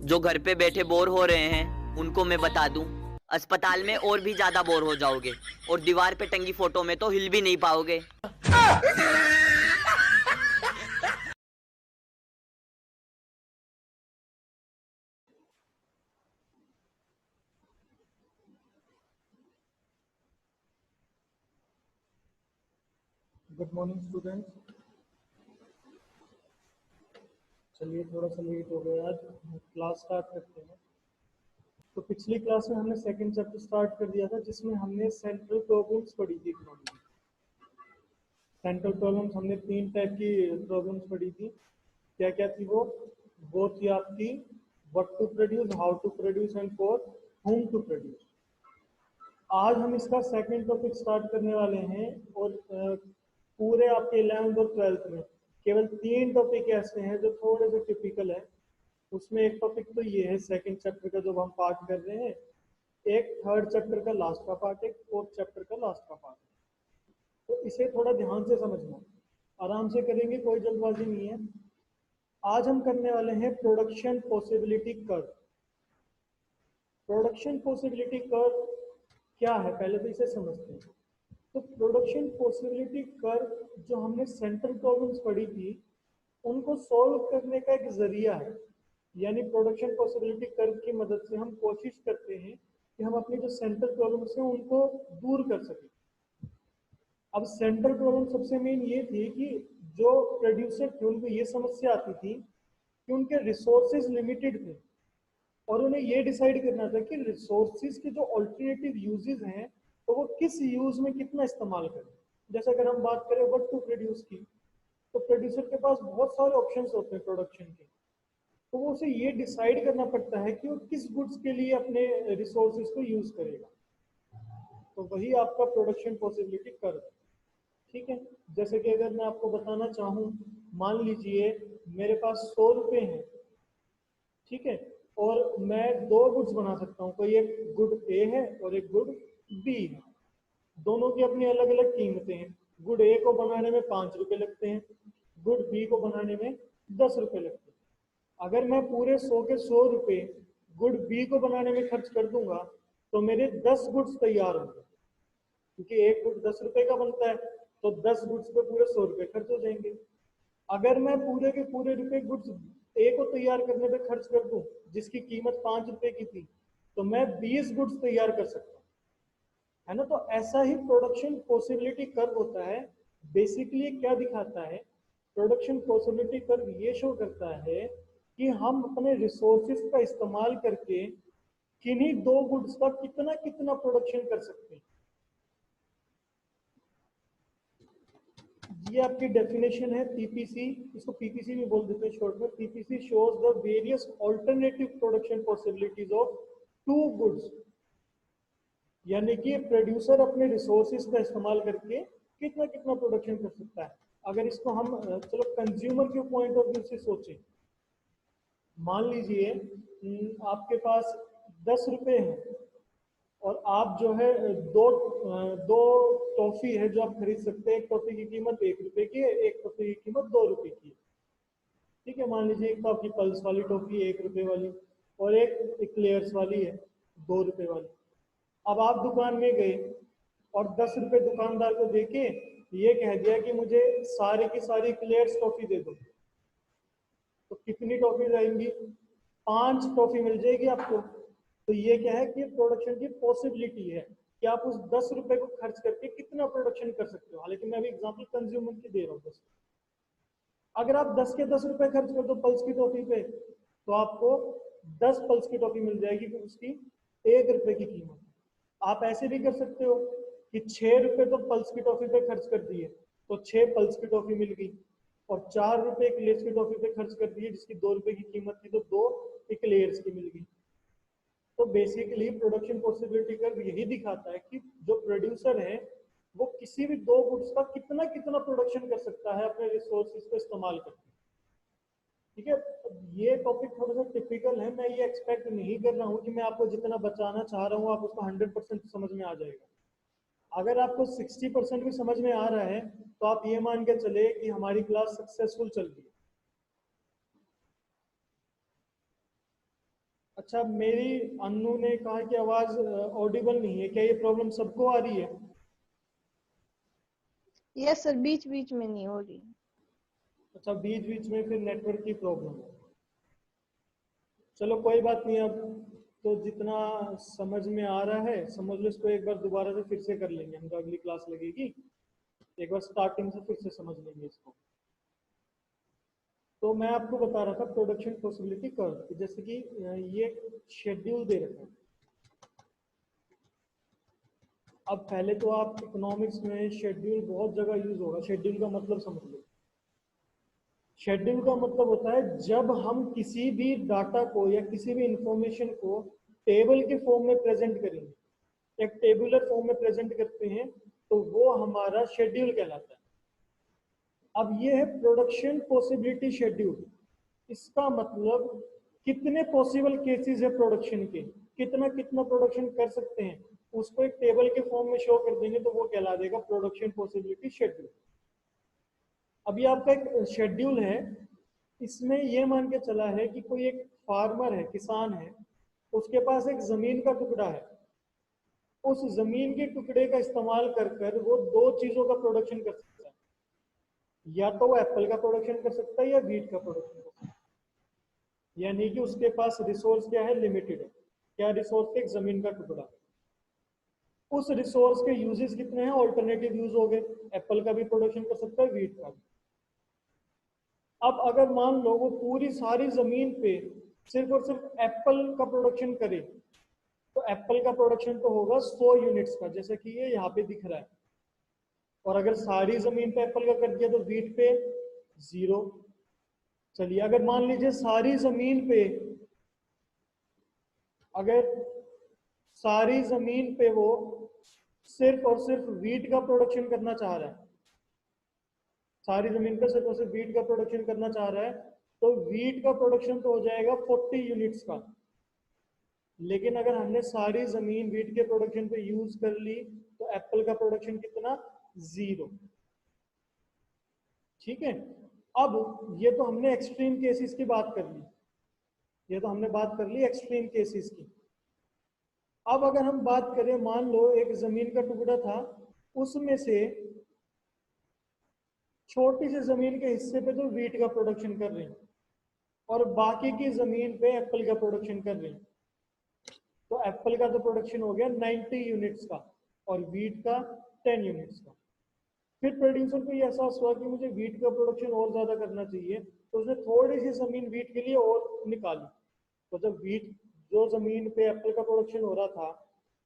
जो घर पे बैठे बोर हो रहे हैं उनको मैं बता दूं, अस्पताल में और भी ज्यादा बोर हो जाओगे और दीवार पे टंगी फोटो में तो हिल भी नहीं पाओगे। Good morning students. चलिए थोड़ा सा लेट हो गया, आज क्लास स्टार्ट करते हैं। तो पिछली क्लास में हमने सेकंड चैप्टर स्टार्ट कर दिया था, जिसमें हमने सेंट्रल प्रॉब्लम्स पढ़ी थी इकोनॉमी की। सेंट्रल प्रॉब्लम्स हमने 3 टाइप की प्रॉब्लम्स पढ़ी थी। क्या क्या थी वो थी आपकी what to produce, how to produce and for whom to produce. आज हम इसका सेकंड टॉपिक स्टार्ट करने वाले हैं और पूरे आपके 11th और 12th में केवल 3 टॉपिक ऐसे हैं जो थोड़े से टिपिकल है। उसमें एक टॉपिक तो ये है सेकंड चैप्टर का जो हम पार्ट कर रहे हैं, एक थर्ड चैप्टर का लास्ट का पार्ट, एक फोर्थ चैप्टर का लास्ट का पार्ट। तो इसे थोड़ा ध्यान से समझना, आराम से करेंगे, कोई जल्दबाजी नहीं है। आज हम करने वाले हैं production possibility curve. Production possibility curve क्या है, पहले तो इसे समझते हैं। तो प्रोडक्शन पॉसिबिलिटी कर्व जो हमने सेंट्रल प्रॉब्लम्स पढ़ी थी, उनको सॉल्व करने का एक जरिया है। यानी प्रोडक्शन पॉसिबिलिटी कर्व की मदद से हम कोशिश करते हैं कि हम अपनी जो सेंट्रल प्रॉब्लम्स हैं उनको दूर कर सकें। अब सेंट्रल प्रॉब्लम सबसे मेन ये थी कि जो प्रोड्यूसर थे उनको ये समस्या आती थी कि उनके रिसोर्सेज लिमिटेड थे और उन्हें ये डिसाइड करना था कि रिसोर्सेज के जो ऑल्टरनेटिव यूजेस हैं तो वो किस यूज में कितना इस्तेमाल करें। जैसे अगर हम बात करें व्हाट टू प्रोड्यूस की, तो प्रोड्यूसर के पास बहुत सारे ऑप्शंस होते हैं प्रोडक्शन के। तो वो उसे ये डिसाइड करना पड़ता है कि वो किस गुड्स के लिए अपने रिसोर्सेज को यूज करेगा। तो वही आपका प्रोडक्शन पॉसिबिलिटी कर्व। ठीक है, जैसे कि अगर मैं आपको बताना चाहूँ, मान लीजिए मेरे पास 100 रुपए हैं, ठीक है, और मैं 2 गुड्स बना सकता हूँ। कोई एक गुड ए है और एक गुड बी है, दोनों की अपनी अलग अलग कीमतें हैं। गुड ए को बनाने में 5 रुपए लगते हैं, गुड बी को बनाने में 10 रुपए लगते हैं। अगर मैं पूरे 100 के 100 रुपए गुड बी को बनाने में खर्च कर दूंगा तो मेरे 10 गुड्स तैयार होंगे, क्योंकि एक गुड 10 रुपए का बनता है, तो 10 गुड्स पे पूरे 100 रुपए खर्च हो जाएंगे। अगर मैं पूरे के पूरे रुपए गुड्स ए को तैयार करने पे खर्च कर दूं, जिसकी कीमत 5 रुपए की थी, तो मैं 20 गुड्स तैयार कर सकता हूँ, है ना। तो ऐसा ही प्रोडक्शन पॉसिबिलिटी कर्व होता है। बेसिकली क्या दिखाता है, प्रोडक्शन पॉसिबिलिटी कर्व ये शो करता है कि हम अपने रिसोर्सेज का इस्तेमाल करके किन्हीं 2 गुड्स का कितना कितना प्रोडक्शन कर सकते हैं। ये आपकी डेफिनेशन है पीपीसी, इसको पीपीसी भी बोल देते हैं शॉर्ट में। PPC shows the various alternative production possibilities of 2 goods. यानी कि प्रोड्यूसर अपने रिसोर्सेज का इस्तेमाल करके कितना कितना प्रोडक्शन कर सकता है। अगर इसको हम चलो कंज्यूमर के पॉइंट ऑफ व्यू से सोचें, मान लीजिए आपके पास 10 रुपए हैं और आप जो है दो टॉफी है जो आप खरीद सकते हैं। एक टॉफी की कीमत 1 रुपए की है, एक टॉफी की कीमत 2 रुपए की है। ठीक है, मान लीजिए एक तो आपकी पल्स वाली टॉफी 1 रुपए वाली और एक इक्लेयर्स वाली है 2 रुपए वाली। अब आप दुकान में गए और 10 रुपए दुकानदार को देके ये कह दिया कि मुझे सारी की सारी इक्लेयर्स टॉफी दे दो, तो कितनी टॉफी आएंगी? 5 टॉफी मिल जाएगी आपको। तो ये क्या है कि प्रोडक्शन की पॉसिबिलिटी है कि आप उस 10 रुपए को खर्च करके कितना प्रोडक्शन कर सकते हो। हालांकि मैं अभी एग्जांपल कंज्यूमर की दे रहा हूँ बस। अगर आप 10 के 10 रुपए खर्च कर दो पल्स की टॉफी पे, तो आपको 10 पल्स की टॉफी मिल जाएगी, कि उसकी 1 रुपए की कीमत। आप ऐसे भी कर सकते हो कि 6 रुपए तो पल्स की टॉफी पे खर्च कर दिए, तो 6 पल्स की टॉफी मिल गई, और 4 रुपए इक्लेयर्स की टॉफी पे खर्च कर दिए जिसकी 2 रुपए की कीमत थी, तो 2 इक्लेयर्स की मिल गई। तो बेसिकली प्रोडक्शन पॉसिबिलिटी कर्व यही दिखाता है कि जो प्रोड्यूसर है वो किसी भी 2 गुड्स का कितना कितना प्रोडक्शन कर सकता है अपने रिसोर्सेज को इस्तेमाल करके। ठीक है, ये टॉपिक थोड़ा सा टिपिकल है। मैं ये एक्सपेक्ट नहीं कर रहा हूँ कि मैं आपको जितना बचाना चाह रहा हूँ आप उसको 100% समझ में आ जाएगा। अगर आपको 60% भी समझ में आ रहा है तो आप ये मान के चले कि हमारी क्लास सक्सेसफुल चल रही है। अच्छा, मेरी अन्नू ने कहा कि आवाज ऑडिबल नहीं है, क्या ये प्रॉब्लम सबको आ रही है? यस सर, बीच बीच में नहीं हो रही। अच्छा, बीच बीच में फिर नेटवर्क की प्रॉब्लम है। चलो कोई बात नहीं, अब तो जितना समझ में आ रहा है समझ लो, इसको एक बार दोबारा से फिर से कर लेंगे हम, जो अगली क्लास लगेगी एक बार स्टार्टिंग से फिर से समझ लेंगे इसको। तो मैं आपको बता रहा था प्रोडक्शन पॉसिबिलिटी कर्व, जैसे कि ये शेड्यूल दे रखा है। अब पहले तो आप इकोनॉमिक्स में शेड्यूल बहुत जगह यूज होगा। शेड्यूल का मतलब समझ लो। शेड्यूल का मतलब होता है जब हम किसी भी डाटा को या किसी भी इंफॉर्मेशन को टेबल के फॉर्म में प्रेजेंट करेंगे, एक टेबुलर फॉर्म में प्रेजेंट करते हैं, तो वो हमारा शेड्यूल कहलाता है। अब ये है प्रोडक्शन पॉसिबिलिटी शेड्यूल। इसका मतलब कितने पॉसिबल केसेस है प्रोडक्शन के, कितना कितना प्रोडक्शन कर सकते हैं, उसको एक टेबल के फॉर्म में शो कर देंगे तो वो कहला देगा प्रोडक्शन पॉसिबिलिटी शेड्यूल। अभी आपका एक शेड्यूल है, इसमें ये मान के चला है कि कोई एक फार्मर है, किसान है, उसके पास एक जमीन का टुकड़ा है। उस जमीन के टुकड़े का इस्तेमाल कर कर वो दो चीजों का प्रोडक्शन कर सकता है, या तो वो एप्पल का प्रोडक्शन कर सकता है या वीट का प्रोडक्शन कर सकता है। यानी कि उसके पास रिसोर्स क्या है, लिमिटेड है। क्या रिसोर्स है? एक जमीन का टुकड़ा। उस रिसोर्स के यूजेस कितने हैं? ऑल्टरनेटिव यूज हो गए, एप्पल का भी प्रोडक्शन कर सकता है, वीट का भी। अब अगर मान लो वो पूरी सारी जमीन पे सिर्फ और सिर्फ एप्पल का प्रोडक्शन करे, तो एप्पल का प्रोडक्शन तो होगा 100 यूनिट्स का, जैसे कि ये यहाँ पे दिख रहा है। और अगर सारी जमीन पे एप्पल का कर दिया तो वीट पे 0। चलिए अगर मान लीजिए सारी जमीन पे, अगर सारी जमीन पे वो सिर्फ और सिर्फ वीट का प्रोडक्शन करना चाह रहा है, सारी जमीन पे सिर्फ और सिर्फ वीट का प्रोडक्शन करना चाह रहा है, तो वीट का प्रोडक्शन तो हो जाएगा 40 यूनिट्स का। लेकिन अगर हमने सारी जमीन वीट के प्रोडक्शन पे यूज कर ली तो एप्पल का प्रोडक्शन कितना? 0। ठीक है। अब ये तो हमने एक्सट्रीम केसेस की बात कर ली, ये तो हमने बात कर ली एक्सट्रीम केसेस की। अब अगर हम बात करें, मान लो एक जमीन का टुकड़ा था, उसमें से छोटी सी जमीन के हिस्से पे तो वीट का प्रोडक्शन कर रहे हैं और बाकी की जमीन पे एप्पल का प्रोडक्शन कर रहे हैं, तो एप्पल का तो प्रोडक्शन हो गया 90 यूनिट्स का और वीट का 10 यूनिट्स का। फिर प्रोड्यूसर को ये एहसास हुआ कि मुझे वीट का प्रोडक्शन और ज्यादा करना चाहिए, तो उसने थोड़ी सी जमीन वीट के लिए और निकाली। तो जब वीट, जो जमीन पे एप्पल का प्रोडक्शन हो रहा था,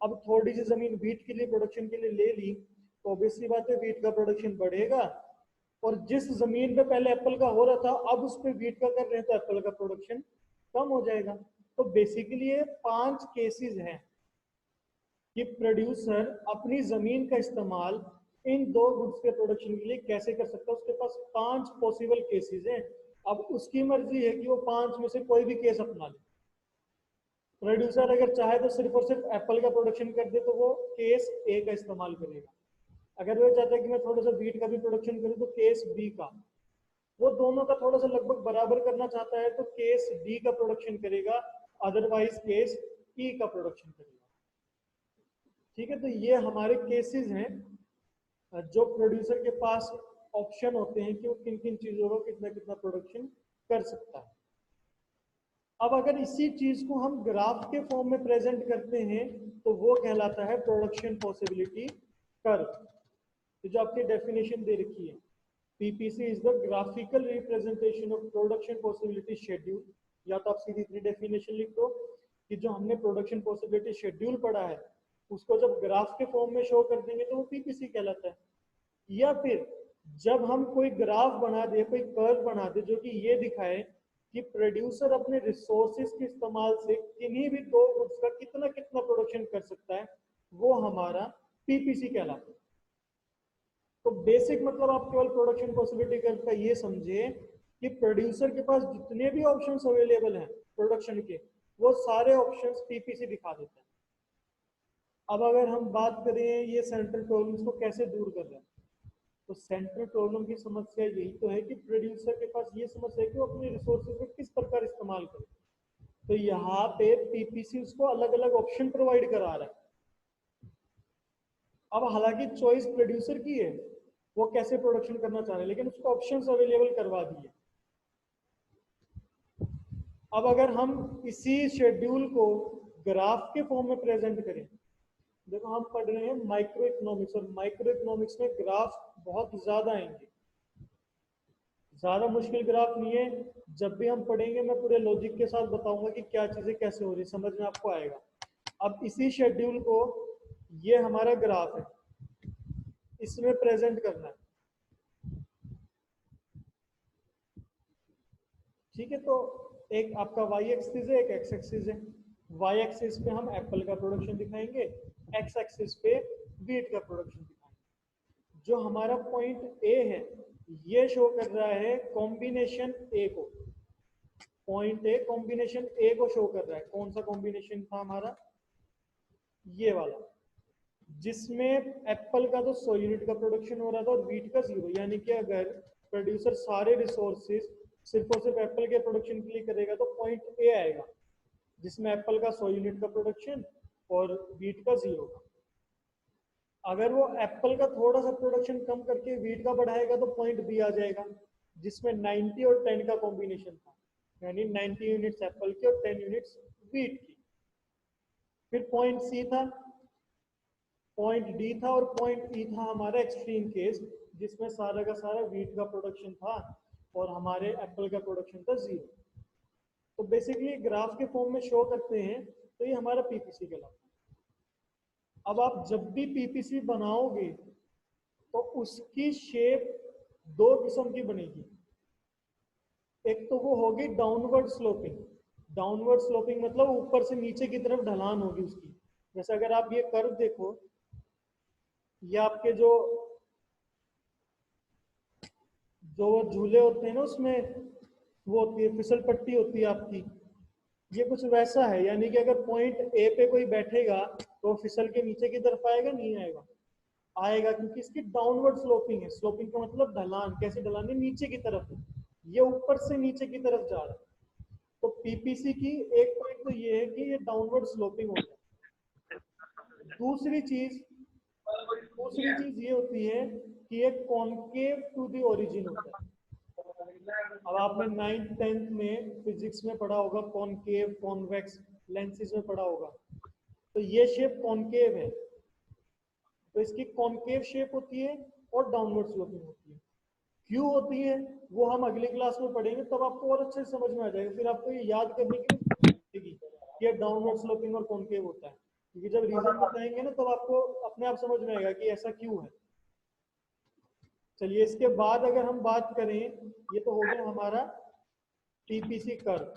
अब थोड़ी सी जमीन वीट के लिए प्रोडक्शन के लिए ले ली, तो ऑब्वियसली बात है वीट का प्रोडक्शन बढ़ेगा। और जिस जमीन पे पहले एप्पल का हो रहा था अब उस पे वीट का कर रहे हैं, तो एप्पल का प्रोडक्शन कम हो जाएगा। तो बेसिकली ये 5 केसेस हैं कि प्रोड्यूसर अपनी जमीन का इस्तेमाल इन दो गुड्स के प्रोडक्शन के लिए कैसे कर सकता है। उसके पास 5 पॉसिबल केसेस हैं। अब उसकी मर्जी है कि वो 5 में से कोई भी केस अपना ले। प्रोड्यूसर अगर चाहे तो सिर्फ और सिर्फ एप्पल का प्रोडक्शन कर दे तो वो केस ए का इस्तेमाल करेगा। अगर वो चाहता है कि मैं थोड़ा सा वीट का भी प्रोडक्शन करूँ तो केस बी का। वो दोनों का थोड़ा सा लगभग बराबर करना चाहता है तो केस डी का प्रोडक्शन करेगा, अदरवाइज केस ई का प्रोडक्शन करेगा। ठीक है, तो ये हमारे केसेस हैं जो प्रोड्यूसर के पास ऑप्शन होते हैं कि वो किन किन चीजों को कितना कितना प्रोडक्शन कर सकता है। अब अगर इसी चीज को हम ग्राफ के फॉर्म में प्रेजेंट करते हैं तो वो कहलाता है प्रोडक्शन पॉसिबिलिटी कर्व। जो आपकी डेफिनेशन दे रखी है, PPC is the graphical representation of production possibility schedule. या तो आप सीधी इतनी डेफिनेशन लिख दो कि जो हमने प्रोडक्शन पॉसिबिलिटी शेड्यूल पढ़ा है उसको जब ग्राफ के फॉर्म में शो कर देंगे तो वो पीपीसी कहलाता है। या फिर जब हम कोई ग्राफ बना दे, कोई कर्व बना दे जो कि ये दिखाए कि प्रोड्यूसर अपने रिसोर्सेज के इस्तेमाल से किन्हीं भी दो गुड्स का कितना कितना प्रोडक्शन कर सकता है, वो हमारा पीपीसी कहलाता है। तो बेसिक मतलब आप केवल प्रोडक्शन पॉसिबिलिटी कर्व का ये समझे कि प्रोड्यूसर के पास जितने भी ऑप्शंस अवेलेबल हैं प्रोडक्शन के, वो सारे ऑप्शंस पीपीसी दिखा देता है। अब अगर हम बात करें ये सेंट्रल प्रॉब्लम्स को कैसे दूर कर रहे हैं, तो सेंट्रल प्रॉब्लम की समस्या यही तो है कि प्रोड्यूसर के पास ये समस्या है कि वो अपने रिसोर्सेज को किस प्रकार इस्तेमाल करे। तो यहाँ पे पीपीसी उसको अलग अलग ऑप्शन प्रोवाइड करा रहा है। अब हालांकि चॉइस प्रोड्यूसर की है, वो कैसे प्रोडक्शन करना चाह रहे हैं, लेकिन उसको ऑप्शंस अवेलेबल करवा दिए। अब अगर हम इसी शेड्यूल को ग्राफ के फॉर्म में प्रेजेंट करें, देखो हम पढ़ रहे हैं माइक्रो इकोनॉमिक्स, और माइक्रो इकोनॉमिक्स में ग्राफ बहुत ज्यादा आएंगे, ज्यादा मुश्किल ग्राफ नहीं है। जब भी हम पढ़ेंगे मैं पूरे लॉजिक के साथ बताऊंगा कि क्या चीजें कैसे हो रही, समझ में आपको आएगा। अब इसी शेड्यूल को, ये हमारा ग्राफ है, इसमें प्रेजेंट करना है, ठीक है। तो एक आपका वाई एक्सिस है, एक एक्स एक्सिस है। वाई एक्सिस पे हम एप्पल का प्रोडक्शन दिखाएंगे, एक्स एक्सिस पे व्हीट का प्रोडक्शन दिखाएंगे। जो हमारा पॉइंट ए है, ये शो कर रहा है कॉम्बिनेशन ए को, पॉइंट ए कॉम्बिनेशन ए को शो कर रहा है। कौन सा कॉम्बिनेशन था हमारा, ये वाला, जिसमें एप्पल का तो 100 यूनिट का प्रोडक्शन हो रहा था और व्हीट का 0। यानी कि अगर प्रोड्यूसर सारे रिसोर्सेज सिर्फ और सिर्फ एप्पल के प्रोडक्शन के लिए करेगा तो पॉइंट ए आएगा, जिसमें एप्पल का 100 यूनिट का प्रोडक्शन और व्हीट का 0। अगर वो एप्पल का थोड़ा सा प्रोडक्शन कम करके व्हीट का बढ़ाएगा तो पॉइंट बी आ जाएगा, जिसमें 90 और 10 का कॉम्बिनेशन था, यानी 90 यूनिट्स एप्पल की और 10 यूनिट्स व्हीट की। फिर पॉइंट सी था, पॉइंट डी था, और पॉइंट ई था हमारा एक्सट्रीम केस, जिसमें सारा का सारा व्हीट का प्रोडक्शन था और हमारे एप्पल का प्रोडक्शन था 0। तो बेसिकली ग्राफ के फॉर्म में शो करते हैं, तो ये हमारा पीपीसी कहलाता है। अब आप जब भी पीपीसी बनाओगे तो उसकी शेप दो किस्म की बनेगी। एक तो वो होगी डाउनवर्ड स्लोपिंग। डाउनवर्ड स्लोपिंग मतलब ऊपर से नीचे की तरफ ढलान होगी उसकी। जैसे अगर आप ये कर्व देखो, ये आपके जो झूले होते हैं ना, उसमें वो होती है फिसल पट्टी होती है आपकी, ये कुछ वैसा है। यानी कि अगर पॉइंट ए पे कोई बैठेगा तो फिसल के नीचे की तरफ आएगा, नहीं आएगा, आएगा, क्योंकि इसकी डाउनवर्ड स्लोपिंग है। स्लोपिंग का मतलब ढलान, कैसी ढलान है, नीचे की तरफ है, ये ऊपर से नीचे की तरफ जा रहा है। तो पीपीसी की एक पॉइंट तो ये है कि ये डाउनवर्ड स्लोपिंग होता है। दूसरी चीज ये होती है कि ये कॉनकेव टू दी ओरिजिन होता है। अब आपने 9th 10th में फिजिक्स में पढ़ा होगा, कॉनकेव कॉन्वेक्स लेंसेज में पढ़ा होगा। तो ये शेप कॉनकेव है, तो इसकी कॉनकेव शेप होती है और डाउनवर्ड स्लोपिंग होती है। क्यों होती है वो हम अगली क्लास में पढ़ेंगे, तब आपको और अच्छे से समझ में आ जाएगा। फिर आपको ये याद करने की ये डाउनवर्ड स्लोपिंग और कॉनकेव होता है, क्योंकि जब रीजन बताएंगे ना तब आपको अपने आप समझ में आएगा कि ऐसा क्यों है। चलिए, इसके बाद अगर हम बात करें, ये तो हो गया हमारा टीपीसी कर्व,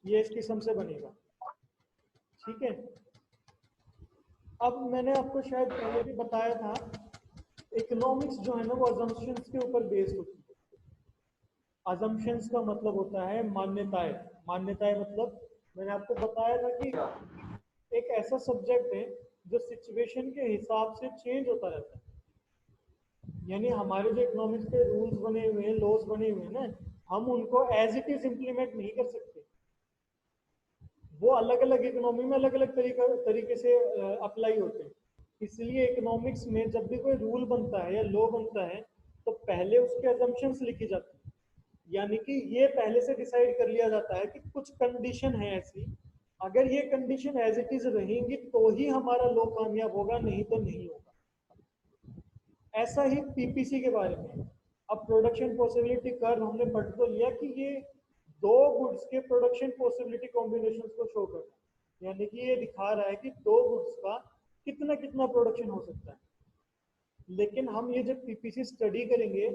ये इस किस्म से बनेगा, ठीक है। अब मैंने आपको शायद पहले भी बताया था, इकोनॉमिक्स जो है ना वो अजम्पशंस के ऊपर बेस्ड होती है। अजम्पशंस का मतलब होता है मान्यताएं। मान्यताएं मतलब मैंने आपको बताया था कि एक ऐसा सब्जेक्ट है जो सिचुएशन के हिसाब से चेंज होता रहता है। यानी हमारे जो इकोनॉमिक्स के रूल्स बने हुए हैं, लॉज बने हुए हैं ना, हम उनको एज इट इज इम्प्लीमेंट नहीं कर सकते। वो अलग अलग इकोनॉमी में अलग अलग तरीके से अप्लाई होते हैं। इसलिए इकोनॉमिक्स में जब भी कोई रूल बनता है या लॉ बनता है तो पहले उसके अजम्पशंस लिखी जाती है। यानी कि ये पहले से डिसाइड कर लिया जाता है कि कुछ कंडीशन है ऐसी, अगर ये कंडीशन एज इट इज रहेंगी तो ही हमारा लॉ कामयाब होगा, नहीं तो नहीं होगा। ऐसा ही पीपीसी के बारे में। अब प्रोडक्शन पॉसिबिलिटी कर्व हमने पढ़ तो लिया कि ये दो गुड्स के प्रोडक्शन पॉसिबिलिटी कॉम्बिनेशंस को शो कर रहा है। यानी कि ये दिखा रहा है कि दो गुड्स का कितना कितना प्रोडक्शन हो सकता है। लेकिन हम ये जब पीपीसी स्टडी करेंगे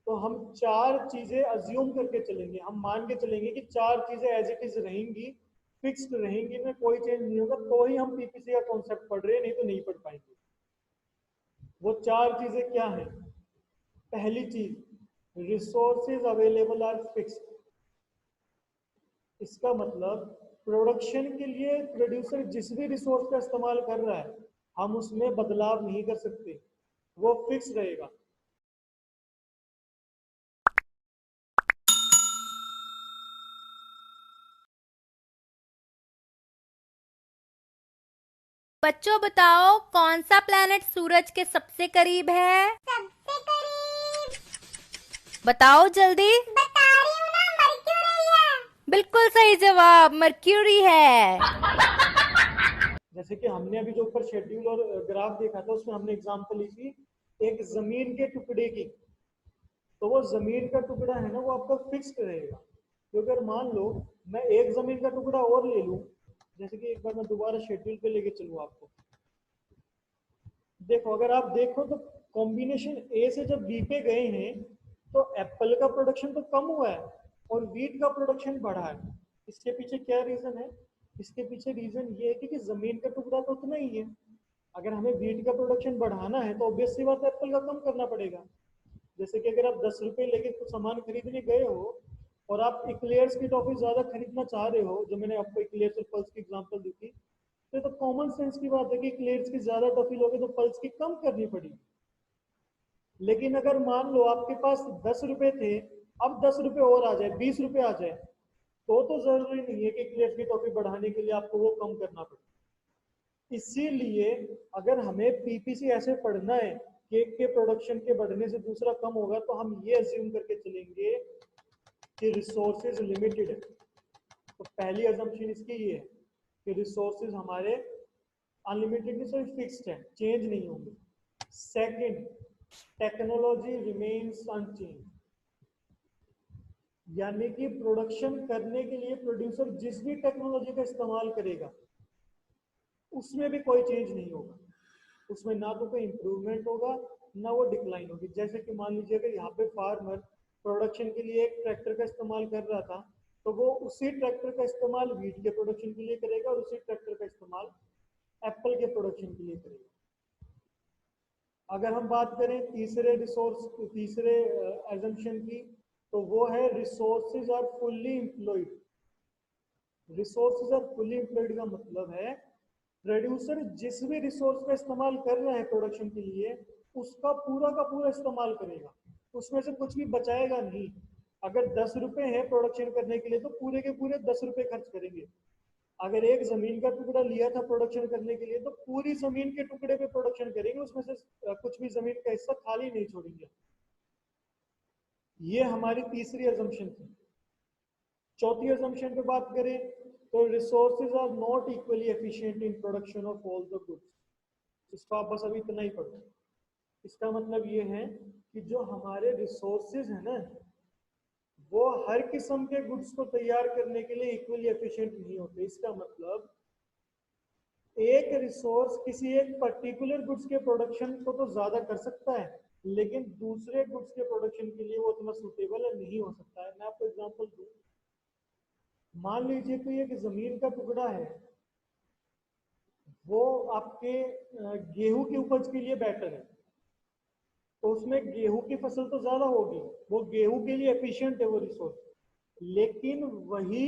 तो हम चार चीजें अज्यूम करके चलेंगे, हम मान के चलेंगे कि चार चीजें एज इट इज रहेंगी, फिक्स्ड रहेंगी, में कोई चेंज नहीं होगा, तो ही हम पीपीसी का कॉन्सेप्ट पढ़ रहे हैं, नहीं तो नहीं पढ़ पाएंगे। वो चार चीजें क्या हैं? पहली चीज, रिसोर्सेज अवेलेबल आर फिक्स्ड। इसका मतलब प्रोडक्शन के लिए प्रोड्यूसर जिस भी रिसोर्स का इस्तेमाल कर रहा है हम उसमें बदलाव नहीं कर सकते, वो फिक्स रहेगा। बच्चों बताओ कौन सा प्लैनेट सूरज के सबसे करीब है? सबसे करीब बताओ जल्दी। बता रही हूँ ना, मरक्यूरी है। बिल्कुल सही जवाब, मर्क्यूरी है। जैसे कि हमने अभी जो ऊपर शेड्यूल और ग्राफ देखा था उसमें हमने एग्जांपल ली थी एक जमीन के टुकड़े की, तो वो जमीन का टुकड़ा है ना वो आपका फिक्स्ड रहेगा। तो अगर मान लो मैं एक जमीन का टुकड़ा और ले लूं, जैसे कि एक बार मैं दोबारा शेड्यूल पे लेके चलूं आपको, देखो अगर आप देखो तो कॉम्बिनेशन ए से जब बी पे गए हैं तो एप्पल का प्रोडक्शन तो कम हुआ है और वीट का प्रोडक्शन बढ़ा है। इसके पीछे क्या रीजन है? इसके पीछे रीजन ये है कि जमीन का टुकड़ा तो उतना ही है, अगर हमें वीट का प्रोडक्शन बढ़ाना है तो ऑब्वियस सी बात है एप्पल का कम करना पड़ेगा। जैसे कि अगर आप 10 रुपए लेके कुछ सामान खरीदने गए हो और आप इक्लेयर्स की टॉफी ज्यादा खरीदना चाह रहे हो, जो मैंने आपको इक्लेयर्स और पल्स की एग्जांपल दी थी, तो कॉमन सेंस की बात है कि इक्लेयर्स की ज्यादा टॉफी लोगे तो पल्स की कम करनी पड़ेगी। लेकिन अगर मान लो आपके पास 10 रुपए थे, अब 10 रुपए और आ जाए, 20 रुपए आ जाए, तो जरूरी नहीं है कि इक्लेयर्स की टॉफी बढ़ाने के लिए आपको वो कम करना पड़े। इसीलिए अगर हमें पीपीसी ऐसे पढ़ना है केक के प्रोडक्शन के बढ़ने से दूसरा कम होगा, तो हम ये अज्यूम करके चलेंगे कि रिसोर्सेज लिमिटेड है। तो पहली अजम्पशन इसकी ये है कि रिसोर्सेज हमारे अनलिमिटेड नहीं, सिर्फ फिक्स्ड है, चेंज नहीं होंगे। सेकंड, टेक्नोलॉजी रिमेन्स अनचेंज, यानी कि प्रोडक्शन करने के लिए प्रोड्यूसर जिस भी टेक्नोलॉजी का इस्तेमाल करेगा उसमें भी कोई चेंज नहीं होगा, उसमें ना तो कोई इंप्रूवमेंट होगा ना वो डिक्लाइन होगी। जैसे कि मान लीजिए अगर यहाँ पे फार्मर प्रोडक्शन के लिए एक ट्रैक्टर का इस्तेमाल कर रहा था, तो वो उसी ट्रैक्टर का इस्तेमाल वीट के प्रोडक्शन के लिए करेगा और उसी ट्रैक्टर का इस्तेमाल एप्पल के प्रोडक्शन के लिए करेगा। अगर हम बात करें तीसरे एजम्पशन की, तो वो है resources are fully employed. Resources are fully employed का मतलब है प्रोड्यूसर जिस भी रिसोर्स का इस्तेमाल कर रहा है प्रोडक्शन के लिए उसका पूरा का पूरा इस्तेमाल करेगा, उसमें से कुछ भी बचाएगा नहीं। अगर 10 रुपए है प्रोडक्शन करने के लिए तो पूरे के पूरे 10 रुपए खर्च करेंगे। अगर एक जमीन का टुकड़ा लिया था प्रोडक्शन करने के लिए तो पूरी जमीन के टुकड़े पे प्रोडक्शन करेंगे, उसमें से कुछ भी जमीन का हिस्सा खाली नहीं छोड़ेंगे। ये हमारी तीसरी अजम्पशन थी। चौथी अजम्पशन पे बात करें तो resources are not equally efficient in production of all the goods. इसको आप बस अभी इतना ही पढ़ो। इसका मतलब ये है कि जो हमारे रिसोर्सेज है ना वो हर किस्म के गुड्स को तैयार करने के लिए इक्वली एफिशिएंट नहीं होते। इसका मतलब एक रिसोर्स किसी एक पर्टिकुलर गुड्स के प्रोडक्शन को तो ज्यादा कर सकता है, लेकिन दूसरे गुड्स के प्रोडक्शन के लिए वो उतना सूटेबल नहीं हो सकता है। मैं आपको एग्जांपल दूं, मान लीजिए कोई एक जमीन का टुकड़ा है, वो आपके गेहूं की उपज के लिए बेटर है, तो उसमें गेहूं की फसल तो ज्यादा होगी, वो गेहूं के लिए एफिशिएंट है वो रिसोर्स। लेकिन वही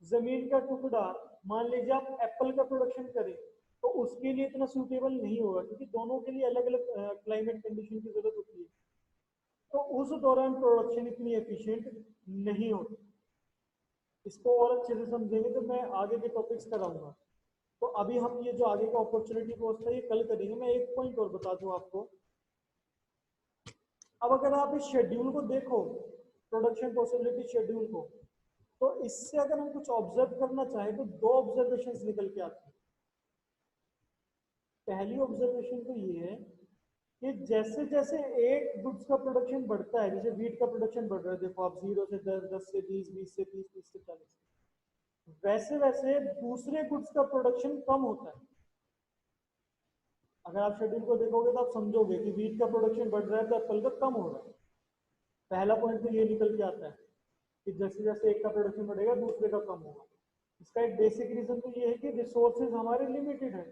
जमीन का टुकड़ा मान लीजिए आप एप्पल का प्रोडक्शन करें तो उसके लिए इतना सूटेबल नहीं होगा, क्योंकि दोनों के लिए अलग अलग क्लाइमेट कंडीशन की जरूरत होती है, तो उस दौरान प्रोडक्शन इतनी एफिशिएंट नहीं होती। इसको और अच्छे से समझेंगे तो मैं आगे के टॉपिक्स कराऊंगा। तो अभी हम ये जो आगे का अपॉर्चुनिटी कॉस्ट है ये कल करेंगे। मैं एक पॉइंट और बता दूं आपको। अब अगर आप इस शेड्यूल को देखो, प्रोडक्शन पॉसिबिलिटी शेड्यूल को, तो इससे अगर हम कुछ ऑब्जर्व करना चाहें तो दो ऑब्जर्वेशंस निकल के आती है। पहली ऑब्जर्वेशन तो ये है कि जैसे जैसे एक गुड्स का प्रोडक्शन बढ़ता है, जैसे वीट का प्रोडक्शन बढ़ रहा है, देखो आप 0 से 10, 10 से 20, 20 से 30, 30 से 40, वैसे वैसे दूसरे गुड्स का प्रोडक्शन कम होता है। अगर आप शेड्यूल को देखोगे तो आप समझोगे कि वीट का प्रोडक्शन बढ़ रहा है तो एप्पल का कम हो रहा है। पहला पॉइंट तो ये निकल के आता है कि जैसे जैसे एक का प्रोडक्शन बढ़ेगा दूसरे का कम होगा। इसका एक बेसिक रीजन तो ये है कि रिसोर्सेज हमारे लिमिटेड है,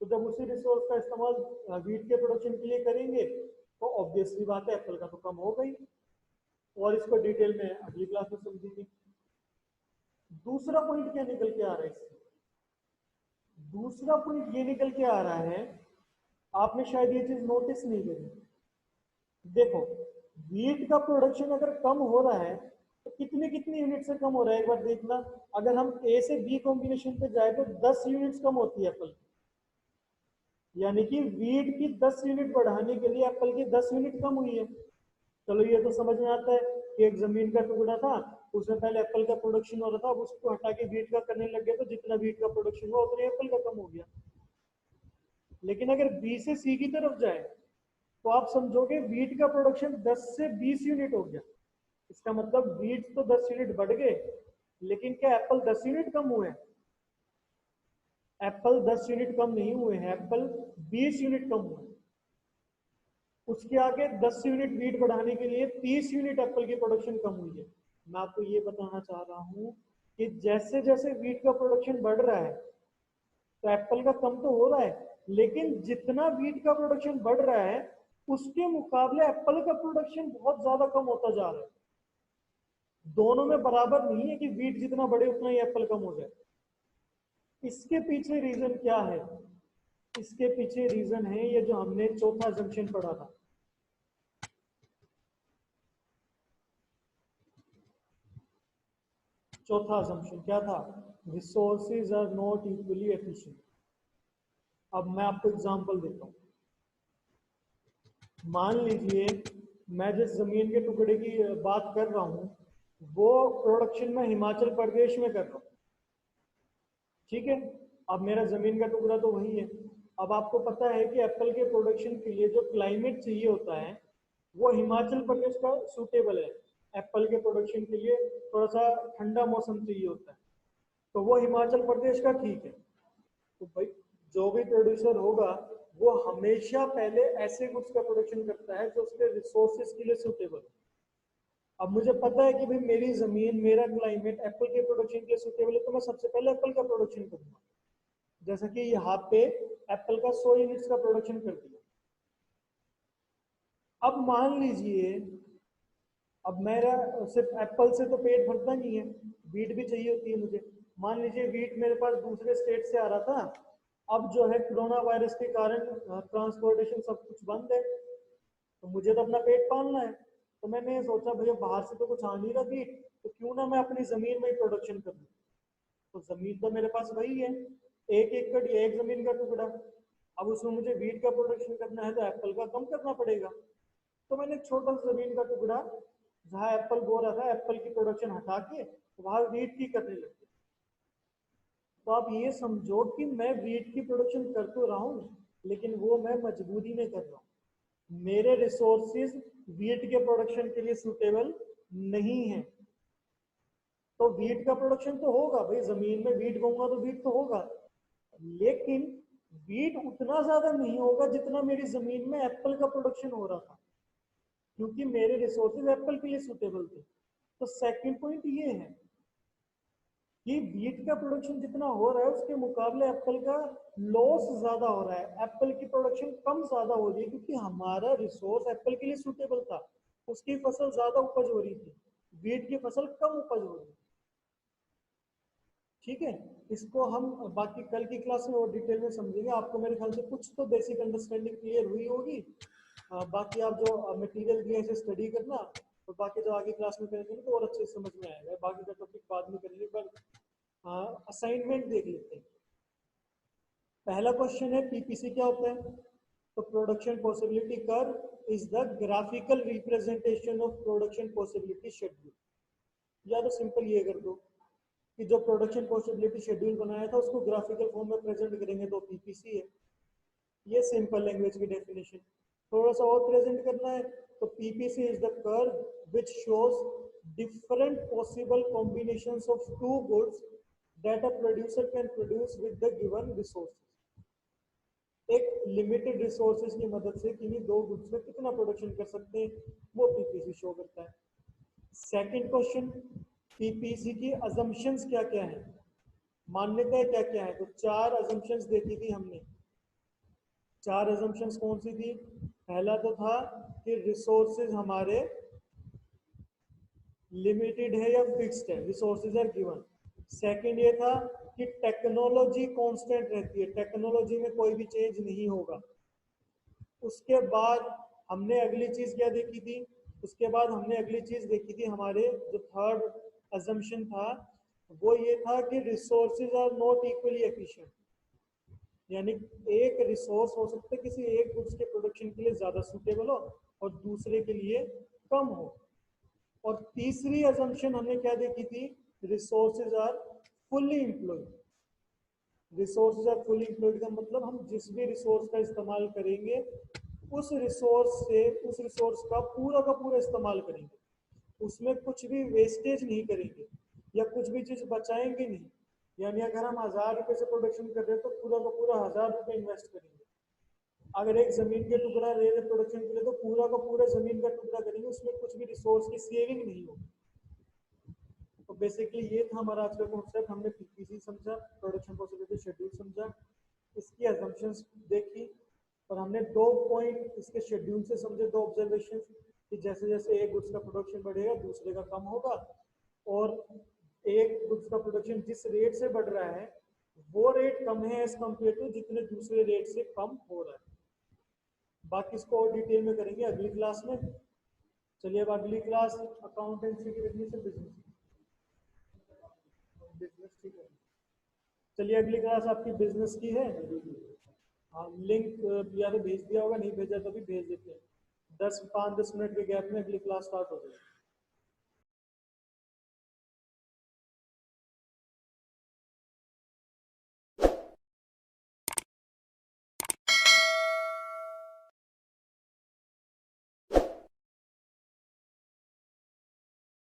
तो जब उसी रिसोर्स का इस्तेमाल वीट के प्रोडक्शन के लिए करेंगे तो ऑब्वियसली बात है एप्पल का तो कम हो गई, और इसको डिटेल में अगली क्लास में समझेंगे। दूसरा पॉइंट क्या निकल के आ रहा है इससे? दूसरा पॉइंट ये निकल के आ रहा है, आपने शायद ये चीज नोटिस नहीं करी। देखो वीट का प्रोडक्शन अगर कम हो रहा है तो कितनी कितनी यूनिट से कम हो रहा है एक बार देखना। अगर हम ए से बी कॉम्बिनेशन पे जाए तो 10 यूनिट्स कम होती है एप्पल की, यानी कि वीट की 10 यूनिट बढ़ाने के लिए एप्पल की 10 यूनिट कम हुई है। चलो ये तो समझ में आता है कि एक जमीन का टुकड़ा था, उसमें पहले एप्पल का प्रोडक्शन हो रहा था, अब उसको हटा के वीट का करने लग गया, तो जितना वीट का प्रोडक्शन हुआ उतना एप्पल का कम हो गया। लेकिन अगर बी से सी की तरफ जाए तो आप समझोगे वीट का प्रोडक्शन 10 से 20 यूनिट हो गया। इसका मतलब वीट तो 10 यूनिट बढ़ गए, लेकिन क्या एप्पल 10 यूनिट कम हुए? एप्पल 10 यूनिट कम नहीं हुए हैं, एप्पल 20 यूनिट कम हुए। उसके आगे 10 यूनिट वीट बढ़ाने के लिए 30 यूनिट एप्पल की प्रोडक्शन कम हुई है। मैं आपको ये बताना चाह रहा हूं कि जैसे जैसे वीट का प्रोडक्शन बढ़ रहा है तो एप्पल का कम तो हो रहा है, लेकिन जितना वीट का प्रोडक्शन बढ़ रहा है उसके मुकाबले एप्पल का प्रोडक्शन बहुत ज्यादा कम होता जा रहा है। दोनों में बराबर नहीं है कि वीट जितना बढ़े उतना ही एप्पल कम हो जाए। इसके पीछे रीजन क्या है? इसके पीछे रीजन है ये जो हमने चौथा जंक्शन पढ़ा था। चौथा जंक्शन क्या था? Resources are not equally efficient. अब मैं आपको एग्जांपल देता हूं। मान लीजिए मैं जिस जमीन के टुकड़े की बात कर रहा हूं वो प्रोडक्शन में हिमाचल प्रदेश में कर रहा हूं, ठीक है। अब मेरा जमीन का टुकड़ा तो वही है। अब आपको पता है कि एप्पल के प्रोडक्शन के लिए जो क्लाइमेट चाहिए होता है वो हिमाचल प्रदेश का सूटेबल है। एप्पल के प्रोडक्शन के लिए थोड़ा सा ठंडा मौसम चाहिए होता है, तो वो हिमाचल प्रदेश का ठीक है। तो भाई जो भी प्रोड्यूसर होगा वो हमेशा पहले ऐसे गुड्स का प्रोडक्शन करता है जो उसके रिसोर्सेज के लिए सूटेबल है। अब मुझे पता है कि भाई मेरी जमीन, मेरा क्लाइमेट एप्पल के प्रोडक्शन के लिए सूटेबल है, तो मैं सबसे पहले एप्पल का प्रोडक्शन करूंगा। जैसा कि यहाँ पे एप्पल का 100 यूनिट्स का प्रोडक्शन कर दिया। अब मान लीजिए, अब मेरा सिर्फ एप्पल से तो पेट भरता नहीं है, वीट भी चाहिए होती है मुझे। मान लीजिए वीट मेरे पास दूसरे स्टेट से आ रहा था, अब जो है कोरोना वायरस के कारण ट्रांसपोर्टेशन सब कुछ बंद है, तो मुझे तो अपना पेट पालना है। तो मैंने ये सोचा भैया बाहर से तो कुछ आ नहीं रहा वीट, तो क्यों ना मैं अपनी जमीन में ही प्रोडक्शन कर लूं। तो जमीन तो मेरे पास वही है, 1 एकड़ या 1 जमीन का टुकड़ा। अब उसमें मुझे वीट का प्रोडक्शन करना है तो एप्पल का कम करना पड़ेगा। तो मैंने एक छोटा सा जमीन का टुकड़ा जहाँ एप्पल बो रहा था, एप्पल की प्रोडक्शन हटा के वहां वीट की करने लग गया। तो आप ये समझो कि मैं वीट की प्रोडक्शन कर तो रहा हूँ, लेकिन वो मैं मजबूरी में कर रहा हूँ। मेरे रिसोर्सेज वीट के प्रोडक्शन के लिए सूटेबल नहीं है। तो वीट का प्रोडक्शन तो होगा भाई, जमीन में वीट बोऊंगा तो वीट तो होगा, लेकिन वीट उतना ज्यादा नहीं होगा जितना मेरी जमीन में एप्पल का प्रोडक्शन हो रहा था, क्योंकि मेरे रिसोर्सेज एप्पल के लिए सूटेबल थे। तो सेकंड पॉइंट ये है कि वीट का प्रोडक्शन जितना हो रहा है उसके मुकाबले एप्पल का लॉस ज्यादा हो रहा है, एप्पल की प्रोडक्शन कम ज्यादा हो रही है, क्योंकि हमारा रिसोर्स एप्पल के लिए सूटेबल था, उसकी फसल ज्यादा उपज हो रही थी, वीट की फसल कम उपज हो रही थी। ठीक है, इसको हम बाकी कल की क्लास में और डिटेल में समझेंगे। आपको मेरे ख्याल से कुछ तो बेसिक अंडरस्टैंडिंग क्लियर हुई होगी। बाकी आप जो मटेरियल दिए इसे स्टडी करना, और बाकी जो आगे क्लास में करेंगे तो और अच्छे से समझ में आएगा। बाकी का टॉपिक बाद में करेंगे, पर असाइनमेंट देख लेते हैं। पहला क्वेश्चन है पीपीसी क्या होता है? तो production possibility curve is the graphical representation of production possibility schedule. या तो सिंपल ये कर दो कि जो प्रोडक्शन पॉसिबिलिटी शेड्यूल बनाया था उसको ग्राफिकल फॉर्म में प्रेजेंट करेंगे तो पीपीसी है। ये सिंपल लैंग्वेज की डेफिनेशन। थोड़ा सा और प्रेजेंट करना है तो PPC is the curve which shows different possible combinations of two goods that a producer can produce with the given resources. एक लिमिटेड रिसोर्सेज की मदद से किन्हीं दो गुड्स में कितना प्रोडक्शन कर सकते हैं, वो पीपीसी शो करता है। सेकंड क्वेश्चन, पीपीसी की अजम्पशंस क्या क्या है, मान्यताएं क्या क्या है? तो 4 अजम्पशंस देखी थी हमने। 4 अजम्पशंस कौन सी थी? पहला तो था कि रिसोर्सेज हमारे लिमिटेड है या फिक्स्ड है, रिसोर्सेज आर गिवन। सेकंड ये था कि टेक्नोलॉजी कांस्टेंट रहती है, टेक्नोलॉजी में कोई भी चेंज नहीं होगा। उसके बाद हमने अगली चीज क्या देखी थी? उसके बाद हमने अगली चीज देखी थी, हमारे जो थर्ड अजम्पशन था वो ये था कि resources are not equally efficient. यानी एक रिसोर्स हो सकता है किसी एक गुड्स के प्रोडक्शन के लिए ज्यादा सूटेबल हो और दूसरे के लिए कम हो। और तीसरी अजम्पशन हमने क्या देखी थी, resources are fully employed. Resources are fully employed का मतलब हम जिस भी रिसोर्स का इस्तेमाल करेंगे उस रिसोर्स का पूरा इस्तेमाल करेंगे, उसमें कुछ भी वेस्टेज नहीं करेंगे या कुछ भी चीज बचाएंगे नहीं। यानी अगर हम 1000 रुपए से प्रोडक्शन कर रहे हैं तो पूरा का पूरा 1000 रुपए इन्वेस्ट करेंगे। अगर एक जमीन के टुकड़ा ले रहे प्रोडक्शन के लिए तो पूरा का पूरा जमीन का टुकड़ा करेंगे, उसमें कुछ भी रिसोर्स की सेविंग नहीं होगी। तो बेसिकली ये था हमारा आज का कॉन्सेप्ट। हमने पीपीसी समझा, प्रोडक्शन पॉसिबिलिटी शेड्यूल समझा, इसकी असम्पशंस देखी और हमने 2 पॉइंट इसके शेड्यूल से समझे, 2 ऑब्जर्वेशन कि जैसे जैसे एक गुड्स का प्रोडक्शन बढ़ेगा दूसरे का कम होगा, और एक गुड्स का प्रोडक्शन जिस रेट से बढ़ रहा है वो रेट कम है एज कम्पेयर टू जितने दूसरे रेट से कम हो रहा है। बाकी इसको और डिटेल में करेंगे अगली क्लास में। चलिए अब अगली क्लास अकाउंटेंसी की रखनी से बिजनेस ठीक है। चलिए अगली क्लास आपकी बिजनेस की है। हाँ लिंक या तो भेज दिया होगा, नहीं भेजा तो भी भेज देते हैं। 5-10 मिनट के गैप में अगली क्लास स्टार्ट हो जाएगी।